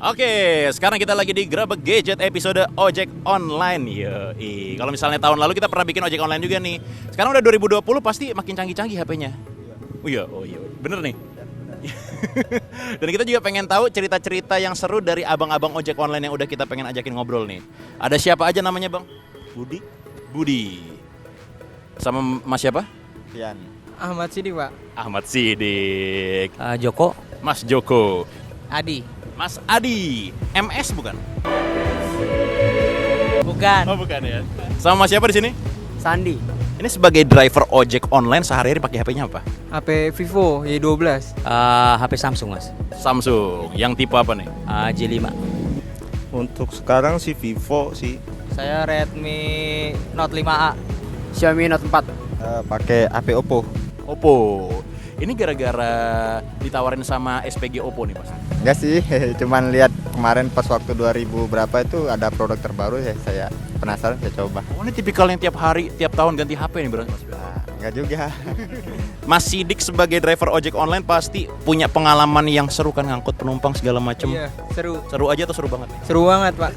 Oke, sekarang kita lagi di Grebek Gadget episode ojek online. Yoi. Kalau misalnya tahun lalu kita pernah bikin ojek online juga nih. Sekarang udah 2020 pasti makin canggih-canggih HP-nya. Oh iya, bener nih. Dan kita juga pengen tahu cerita-cerita yang seru dari abang-abang ojek online yang udah kita pengen ajakin ngobrol nih. Ada siapa aja namanya, Bang? Budi. Sama Mas siapa? Pian. Ahmad Sidik, Pak. Ahmad Sidik. Joko. Mas Joko. Adi. Mas Adi. MS bukan? Bukan. Oh, bukan ya. Sama Mas siapa di sini? Sandi. Ini sebagai driver ojek online sehari-hari pakai HP-nya apa? HP Vivo Y12. HP Samsung, Mas. Samsung. Yang tipe apa nih? J5. Untuk sekarang sih Vivo sih. Saya Redmi Note 5A. Xiaomi Note 4. Pakai HP Oppo. Oppo. Ini gara-gara ditawarin sama SPG Oppo nih, Mas. Enggak sih, cuman lihat kemarin pas waktu 2000 berapa itu ada produk terbaru ya, saya penasaran, saya coba. Oh, ini tipikal yang tiap hari, tiap tahun ganti HP nih berarti, Mas. Enggak juga. Mas Sidik sebagai driver ojek online pasti punya pengalaman yang seru kan, ngangkut penumpang segala macem. Iya, seru. Seru aja atau seru banget? Seru banget, Pak.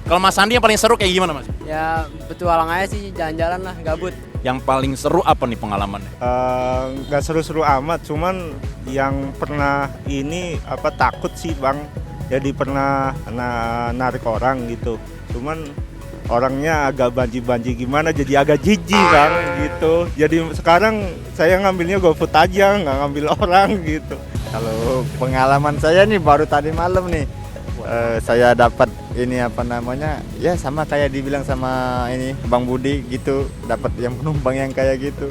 Kalau Mas Sandi yang paling seru kayak gimana, Mas? Ya petualang aja sih, jalan-jalan lah, gabut. Yang paling seru apa nih pengalamannya? Nggak seru-seru amat, cuman yang pernah ini takut sih Bang. Jadi pernah narik orang gitu, cuman orangnya agak banji-banji gimana, jadi agak jijik Bang gitu. Jadi sekarang saya ngambilnya GoFood aja, nggak ngambil orang gitu. Kalau pengalaman saya nih baru tadi malam nih, saya dapat ini ya sama kayak dibilang sama ini Bang Budi gitu, dapat yang penumpang yang kayak gitu.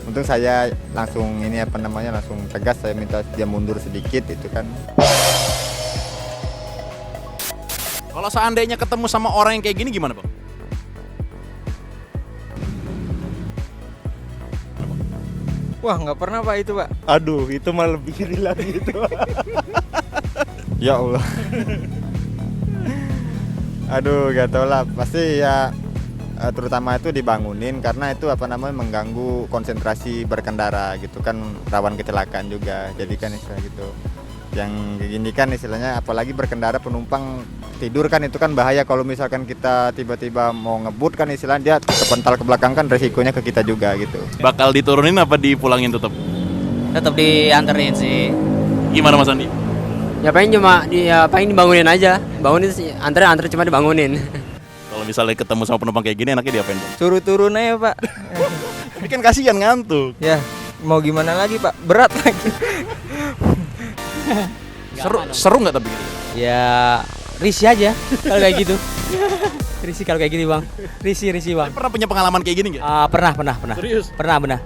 Untung saya langsung langsung tegas, saya minta dia mundur sedikit itu kan. Kalau seandainya ketemu sama orang yang kayak gini gimana, Bang? Wah, nggak pernah, Pak, itu, Pak. Aduh, itu mah lebih iri lagi itu. Ya Allah. Aduh, gak tau lah, pasti ya terutama itu dibangunin karena itu mengganggu konsentrasi berkendara gitu kan, rawan kecelakaan juga. Jadi kan istilah gitu. Yang gini kan istilahnya apalagi berkendara penumpang tidur kan, itu kan bahaya kalau misalkan kita tiba-tiba mau ngebut kan istilahnya dia kepental ke belakang kan, resikonya ke kita juga gitu. Bakal diturunin apa dipulangin tetap? Tetap dianterin sih. Gimana Mas Andi? Ya paling dibangunin aja. Bangunin sih, anter cuma dibangunin. Kalau misalnya ketemu sama penumpang kayak gini enaknya diapain, Bang? Suruh turun aja, Pak. Tapi kan kasihan ngantuk. Ya, mau gimana lagi, Pak? Berat lagi. Seru nggak tapi? Ya, risih aja kalau kayak gitu. Risih kalau kayak gini, Bang. Risih, Bang. Pernah punya pengalaman kayak gini nggak? Pernah. Serius? Pernah.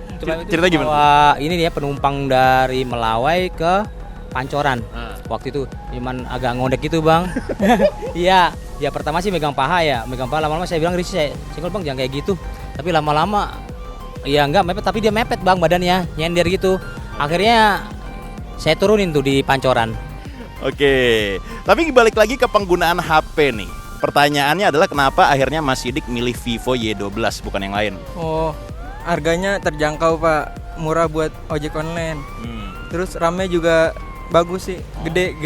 Cerita gimana? Ini dia penumpang dari Melawai ke Pancoran. Waktu itu cuman agak ngondek gitu, Bang. Iya, ya pertama sih megang paha, lama-lama saya bilang risih, senggol Bang, jangan kayak gitu. Tapi lama-lama ya enggak mepet, tapi dia mepet, Bang, badannya nyender gitu. Akhirnya saya turunin tuh di Pancoran. Oke, tapi balik lagi ke penggunaan HP nih. Pertanyaannya adalah kenapa akhirnya Mas Sidik milih Vivo Y12 bukan yang lain? Oh, harganya terjangkau, Pak. Murah buat ojek online. Terus RAM-nya juga bagus sih, gede,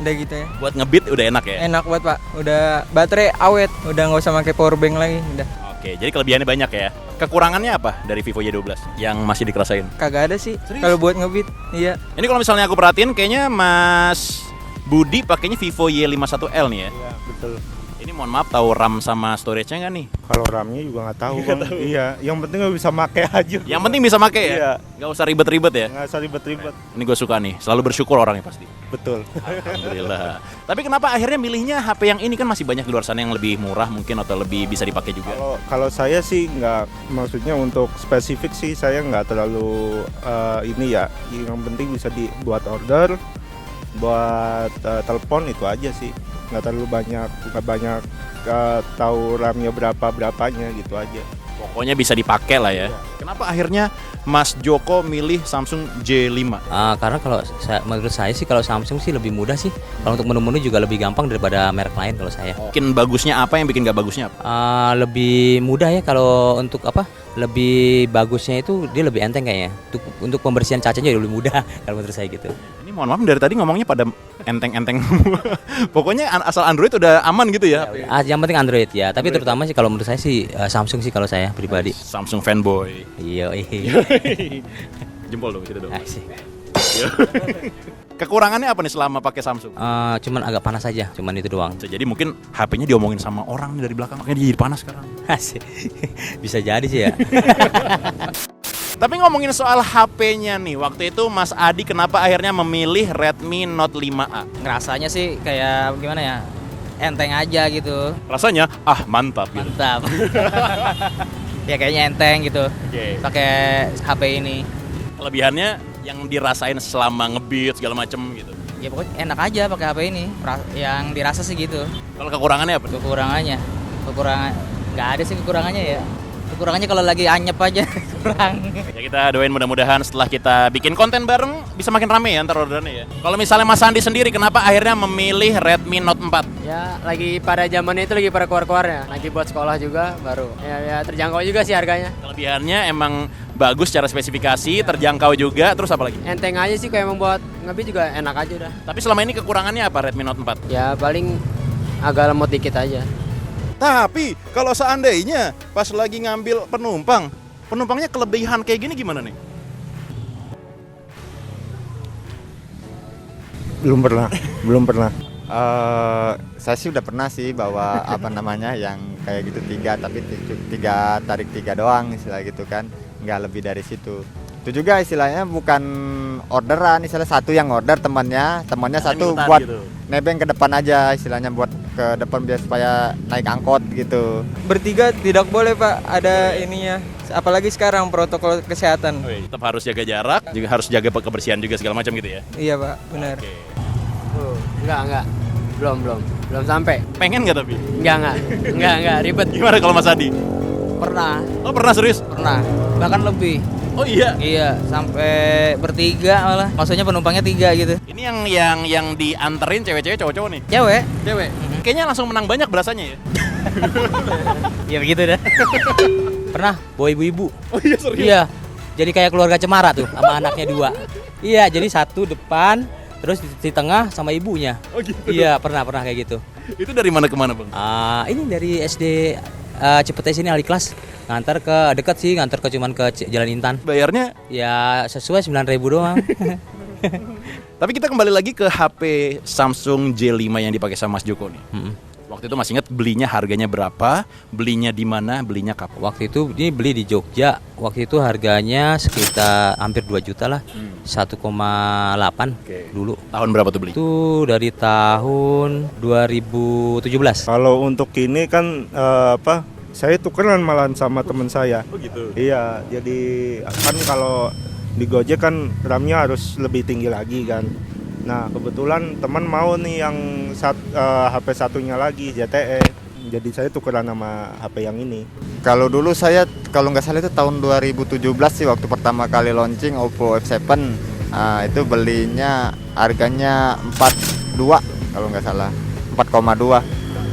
udah gitu ya. Buat ngebit udah enak ya? Enak banget, Pak. Udah baterai awet, udah nggak usah pakai power bank lagi, udah. Oke, jadi kelebihannya banyak ya. Kekurangannya apa dari Vivo Y12 yang masih dikerasain? Kagak ada sih kalau buat ngebit. Iya. Ini kalau misalnya aku perhatiin kayaknya Mas Budi pakainya Vivo Y51L nih ya? Iya, betul. Ini mohon maaf, tahu RAM sama storage-nya nggak nih? Kalau RAM-nya juga nggak tahu Bang. Iya, yang penting nggak bisa make aja. Yang penting bisa pakai ya? Iya. Nggak usah ribet-ribet ya? Nggak usah ribet-ribet. Ini gue suka nih, selalu bersyukur orangnya pasti. Betul. Alhamdulillah. Tapi kenapa akhirnya milihnya HP yang ini, kan masih banyak di luar sana yang lebih murah mungkin atau lebih bisa dipakai juga? Kalau saya sih nggak, maksudnya untuk spesifik sih saya nggak terlalu ini ya. Yang penting bisa dibuat order, buat telepon itu aja sih. Nggak terlalu banyak tahu RAM-nya berapanya gitu aja. Pokoknya bisa dipakai lah ya. Kenapa akhirnya Mas Joko milih Samsung J5? Karena menurut saya sih kalau Samsung sih lebih mudah sih. Kalau untuk menu-menu juga lebih gampang daripada merek lain kalau saya. Bikin bagusnya apa, yang bikin gak bagusnya apa? Lebih mudah ya kalau untuk lebih bagusnya itu dia lebih enteng kayaknya. Untuk pembersihan kacanya lebih mudah kalau menurut saya gitu. Ini mohon maaf dari tadi ngomongnya pada enteng-enteng semua. Pokoknya asal Android udah aman gitu ya. Yang penting Android ya, tapi terutama sih kalau menurut saya sih Samsung sih kalau saya pribadi. Samsung fanboy. Iya. Jempol dong, gitu dong. Asik. Kekurangannya apa nih selama pakai Samsung? Cuman agak panas aja, cuman itu doang. Jadi mungkin HP-nya diomongin sama orang dari belakang, makanya dia jadi panas sekarang. Asik. Bisa jadi sih ya. Tapi ngomongin soal HP-nya nih, waktu itu Mas Adi kenapa akhirnya memilih Redmi Note 5A? Ngerasanya sih kayak gimana ya? Enteng aja gitu. Rasanya, mantap gitu. Mantap. Ya kayaknya enteng gitu. Oke. Pakai HP ini. Kelebihannya yang dirasain selama nge-beat segala macem gitu. Ya pokoknya enak aja pakai HP ini. Yang dirasa sih gitu. Kalau kekurangannya apa? Kekurangan nggak ada sih kekurangannya ya. Kekurangannya kalau lagi anyep aja kurang. Ya kita doain mudah-mudahan setelah kita bikin konten bareng bisa makin rame ya ntar orderannya ya. Kalau misalnya Mas Andi sendiri kenapa akhirnya memilih Redmi Note 4? Ya lagi pada zamannya itu lagi pada keluar-keluarnya. Lagi buat sekolah juga baru. Ya terjangkau juga sih harganya. Kelebihannya emang bagus secara spesifikasi, terjangkau juga, terus apa lagi? Enteng aja sih kayak membuat ngebit juga enak aja udah. Tapi selama ini kekurangannya apa Redmi Note 4? Ya paling agak lemot dikit aja. Tapi kalau seandainya pas lagi ngambil penumpangnya kelebihan kayak gini gimana nih? Belum pernah. Saya sih udah pernah sih bawa apa namanya yang kayak gitu 3 tapi 3 tarik 3 doang istilah gitu kan, nggak lebih dari situ. Itu juga istilahnya bukan orderan, istilah satu yang order temannya satu buat gitu. Nebeng ke depan aja istilahnya, buat ke depan biar supaya naik angkot gitu. Bertiga tidak boleh Pak, ada ininya. Apalagi sekarang protokol kesehatan. Tetap harus jaga jarak, juga harus jaga kebersihan juga segala macam gitu ya. Iya Pak, benar. Enggak. Belum sampai. Pengen nggak tapi? Enggak, ribet. Gimana kalau Mas Adi? Pernah, Oh pernah serius? pernah. Bahkan lebih. Oh iya. Iya, sampai bertiga malah. Maksudnya penumpangnya 3 gitu. Ini yang dianterin cewek-cewek cowok-cowok nih? Cewek? Cewek. Kayaknya langsung menang banyak berasanya ya. Ya begitu dah. Pernah bawa ibu-ibu. Oh iya serius. Iya. Jadi kayak keluarga Cemara tuh sama anaknya 2. Iya, jadi satu depan, terus di tengah sama ibunya. Oh gitu. Iya, pernah kayak gitu. Itu dari mana ke mana, Bang? Ini dari SD Cipete sini ahli kelas. Ngantar ke dekat sih, cuman ke Jalan Intan. Bayarnya? Ya sesuai 9.000 doang. Tapi kita kembali lagi ke HP Samsung J5 yang dipakai sama Mas Joko nih. Waktu itu masih ingat belinya harganya berapa, belinya di mana, belinya kapan? Waktu itu ini beli di Jogja. Waktu itu harganya sekitar hampir 2 juta lah. 1,8 dulu. Tahun berapa tuh beli? Itu dari tahun 2017. Kalau untuk ini kan saya tukeran malahan sama teman saya. Oh gitu. Iya, jadi kan kalau di Gojek kan RAM-nya harus lebih tinggi lagi kan. Nah, kebetulan teman mau nih yang HP satunya lagi ZTE. Jadi saya tukeran sama HP yang ini. Kalau dulu saya kalau nggak salah itu tahun 2017 sih waktu pertama kali launching Oppo F7. Itu belinya harganya 42 kalau nggak salah, 4,2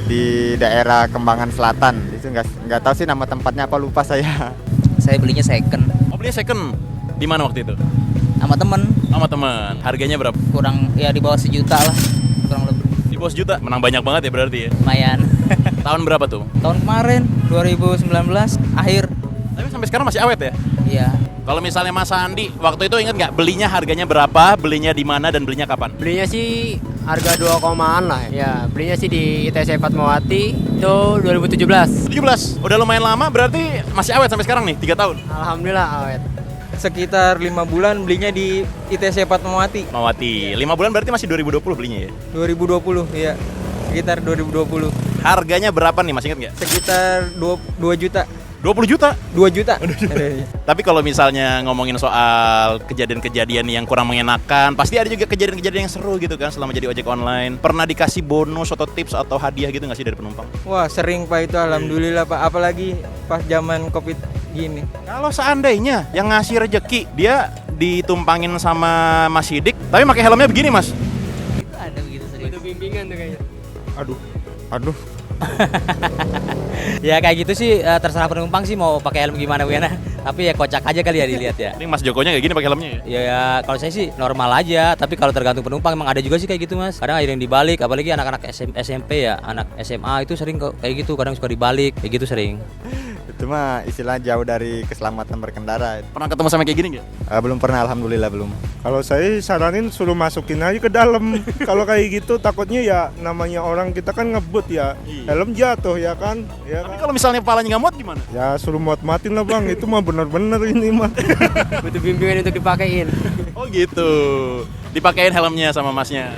di daerah Kembangan Selatan. Itu nggak tahu sih nama tempatnya apa, lupa saya. Saya belinya second Oh belinya second. Di mana waktu itu? sama temen. Sama teman. Harganya berapa? Kurang ya di bawah 1 juta lah. Kurang lebih. Di bawah sejuta. Menang banyak banget ya berarti ya. Lumayan. Tahun berapa tuh? Tahun kemarin 2019 akhir. Tapi sampai sekarang masih awet ya? Iya. Kalau misalnya Mas Andi, waktu itu ingat nggak belinya harganya berapa, belinya di mana dan belinya kapan? Belinya sih harga 2,an lah. Ya, belinya sih di ITC Fatmawati itu 2017. 17. Udah lumayan lama berarti masih awet sampai sekarang nih, 3 tahun. Alhamdulillah awet. Sekitar 5 bulan belinya di ITC Fatmawati. Mawati. 5 bulan berarti masih 2020 belinya ya? 2020 ya. Sekitar 2020. Harganya berapa nih, masih ingat nggak? Sekitar 2 juta. 20 juta. 2 juta. Tapi kalau misalnya ngomongin soal kejadian-kejadian yang kurang mengenakan, pasti ada juga kejadian-kejadian yang seru gitu kan selama jadi ojek online. Pernah dikasih bonus atau tips atau hadiah gitu nggak sih dari penumpang? Wah, sering Pak itu, alhamdulillah Pak. Apalagi pas zaman Covid gini. Kalau seandainya yang ngasih rejeki dia ditumpangin sama Mas Sidik, tapi pakai helmnya begini Mas. Ada begitu sering. Itu bimbingan tuh kayaknya. Aduh, Ya kayak gitu sih terserah penumpang sih mau pakai helm gimana. Tapi ya kocak aja kali ya dilihat ya. Ini Mas Jokonya kayak gini pakai helmnya ya? Ya kalau saya sih normal aja, tapi kalau tergantung penumpang emang ada juga sih kayak gitu Mas. Kadang ada yang dibalik, apalagi anak-anak SMP ya, anak SMA itu sering kok kayak gitu, kadang suka dibalik, kayak gitu sering. Itu mah istilah jauh dari keselamatan berkendara. Pernah ketemu sama kayak gini nggak? Belum pernah, alhamdulillah belum. Kalau saya saranin suruh masukin aja ke dalam. Kalau kayak gitu takutnya ya namanya orang kita kan ngebut ya, helm jatuh ya kan. Ya Tapi kan? kalau misalnya kepalanya nggak muat gimana? Ya suruh muat-matin lah bang, itu mah bener-bener ini mah. Butuh bimbingan untuk dipakein. Oh gitu. Dipakein helmnya sama masnya.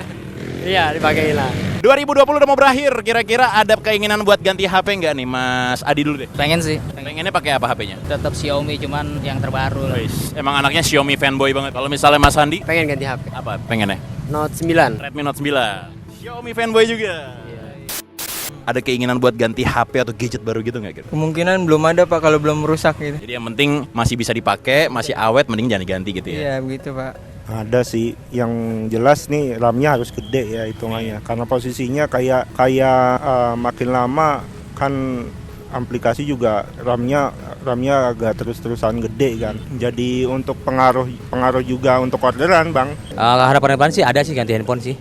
Iya, dipakein lah. 2020 udah mau berakhir, kira-kira ada keinginan buat ganti HP nggak nih Mas Adi dulu deh? Pengen sih, Pengennya pakai apa HP-nya? tetap Xiaomi cuman yang terbaru lah. Emang anaknya Xiaomi fanboy banget. Kalau misalnya Mas Andi, Pengen ganti HP. apa pengennya? Note 9. Redmi Note 9. Xiaomi fanboy juga. Ada keinginan buat ganti HP atau gadget baru gitu nggak? Kira? Kemungkinan belum ada Pak kalau belum rusak gitu. Jadi yang penting masih bisa dipakai, masih awet, mending jangan diganti gitu ya. Iya begitu Pak. Ada sih, yang jelas nih RAM-nya harus gede ya hitungannya. Karena posisinya kayak makin lama kan aplikasi juga RAM-nya agak terus-terusan gede kan. Jadi untuk pengaruh juga untuk orderan bang. Harapan sih ada sih ganti handphone sih.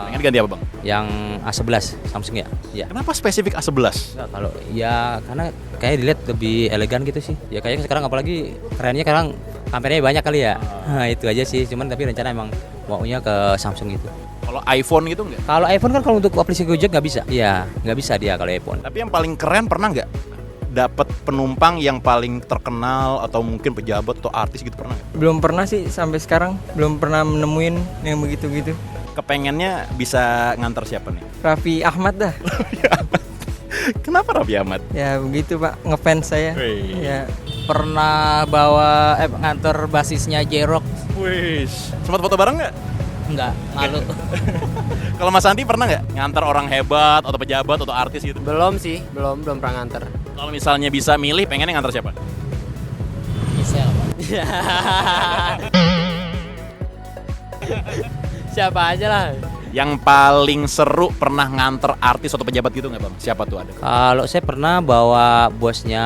Pengen ganti apa bang? Yang A11 Samsung ya. Ya. Kenapa spesifik A11? Nggak, kalau ya karena kayaknya dilihat lebih elegan gitu sih. Ya kayaknya sekarang apalagi kerennya sekarang kameranya banyak kali ya. Nah, itu aja sih. Cuman tapi rencana emang maunya ke Samsung itu. Kalau iPhone gitu nggak? Kalau iPhone kan kalau untuk aplikasi Gojek nggak bisa. Iya, nggak bisa dia kalau iPhone. Tapi yang paling keren pernah nggak dapat penumpang yang paling terkenal atau mungkin pejabat atau artis gitu pernah nggak? Belum pernah sih sampai sekarang, belum pernah menemuin yang begitu-gitu. Kepengennya bisa nganter siapa nih? Raffi Ahmad dah. Kenapa Raffi Ahmad? Ya begitu Pak, ngefans saya. Wih. Ya Pernah bawa nganter basisnya J-Rock. Wih, sempat foto bareng nggak? Enggak, malu. Kalau Mas Andi pernah nggak ngantar orang hebat atau pejabat atau artis gitu? Belum sih, belum pernah nganter. Kalau misalnya bisa milih, pengennya ngantar siapa? Misel. Siapa aja lah. Yang paling seru pernah nganter artis atau pejabat gitu nggak bang? Siapa tuh ada? Kalau saya pernah bawa bosnya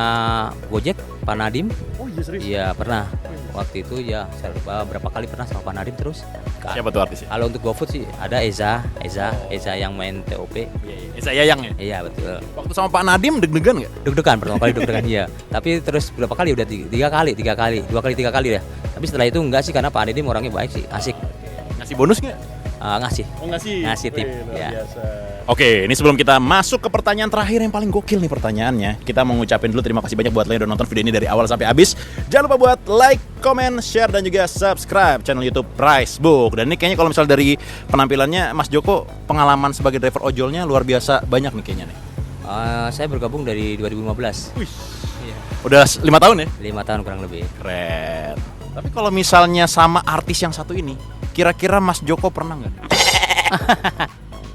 Gojek, Pak Nadim. Oh iya serius? Iya pernah. Waktu itu ya saya lupa berapa kali pernah sama Pak Nadim terus. Siapa tuh artisnya? Kalau untuk GoFood sih ada Eza yang main TOP. Esa Yayang ya? Iya betul. Waktu sama Pak Nadim deg-degan nggak? Deg-degan pertama kali deg-degan iya. Tapi terus berapa kali udah tiga kali ya. Tapi setelah itu enggak sih karena Pak Nadim orangnya baik sih, asik. Ngasih bonus nggak? Ngasih. Oh Ngasih tip. Ya. Oke, ini sebelum kita masuk ke pertanyaan terakhir yang paling gokil nih pertanyaannya, kita mau ngucapin dulu terima kasih banyak buat lo yang udah nonton video ini dari awal sampai habis. Jangan lupa buat like, comment, share, dan juga subscribe channel YouTube Pricebook. Dan ini kayaknya kalau misal dari penampilannya Mas Joko, pengalaman sebagai driver ojolnya luar biasa banyak nih kayaknya nih. Saya bergabung dari 2015. Udah 5 tahun ya? 5 tahun kurang lebih. Keren. Tapi kalau misalnya sama artis yang satu ini, kira-kira Mas Joko pernah nggak?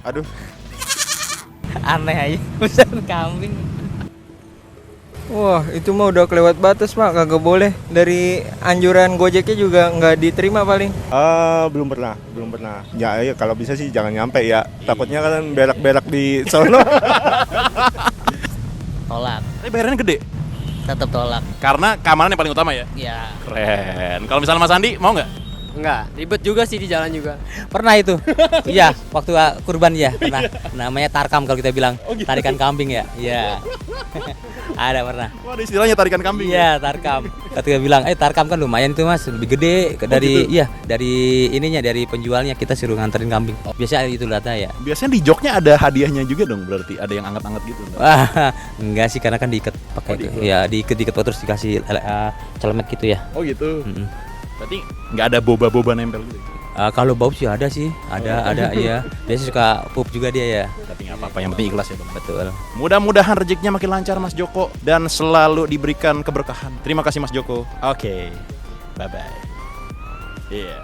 Aduh, Aneh aja, pesan kambing. wah itu mah udah kelewat batas Pak, kagak boleh. Dari anjuran Gojeknya juga nggak diterima paling. Belum pernah. Ya kalau bisa sih jangan nyampe ya. Takutnya kan berak-berak di sono. Tolak, Tapi bayarannya gede, tetap tolak. karena keamanan yang paling utama ya. Ya, Keren. Kalau misalnya Mas Andi mau nggak? Enggak, ribet juga sih di jalan juga. Pernah itu. Iya, waktu kurban ya pernah. Namanya tarkam kalau kita bilang. Tarikan kambing ya. Iya. Ada pernah. Wah, ada istilahnya tarikan kambing. Iya, tarkam. Ketika bilang, tarkam kan lumayan tuh Mas, lebih gede dari gitu? dari ininya, dari penjualnya kita suruh nganterin kambing. Biasanya itu data ya. Biasanya di joknya ada hadiahnya juga dong, berarti ada yang anget-anget gitu. Wah, enggak sih karena kan diikat pakai itu. Ya, diikat terus dikasih celemek gitu ya. Oh gitu. Mm-mm. Berarti nggak ada boba-boba nempel gitu. Kalau bau sih ada sih, ada iya. Dia suka pup juga dia ya. Tapi nggak apa-apa, yang penting ikhlas ya bang. Betul. Mudah-mudahan rezekinya makin lancar Mas Joko dan selalu diberikan keberkahan. Terima kasih Mas Joko. Oke, bye bye. Iya.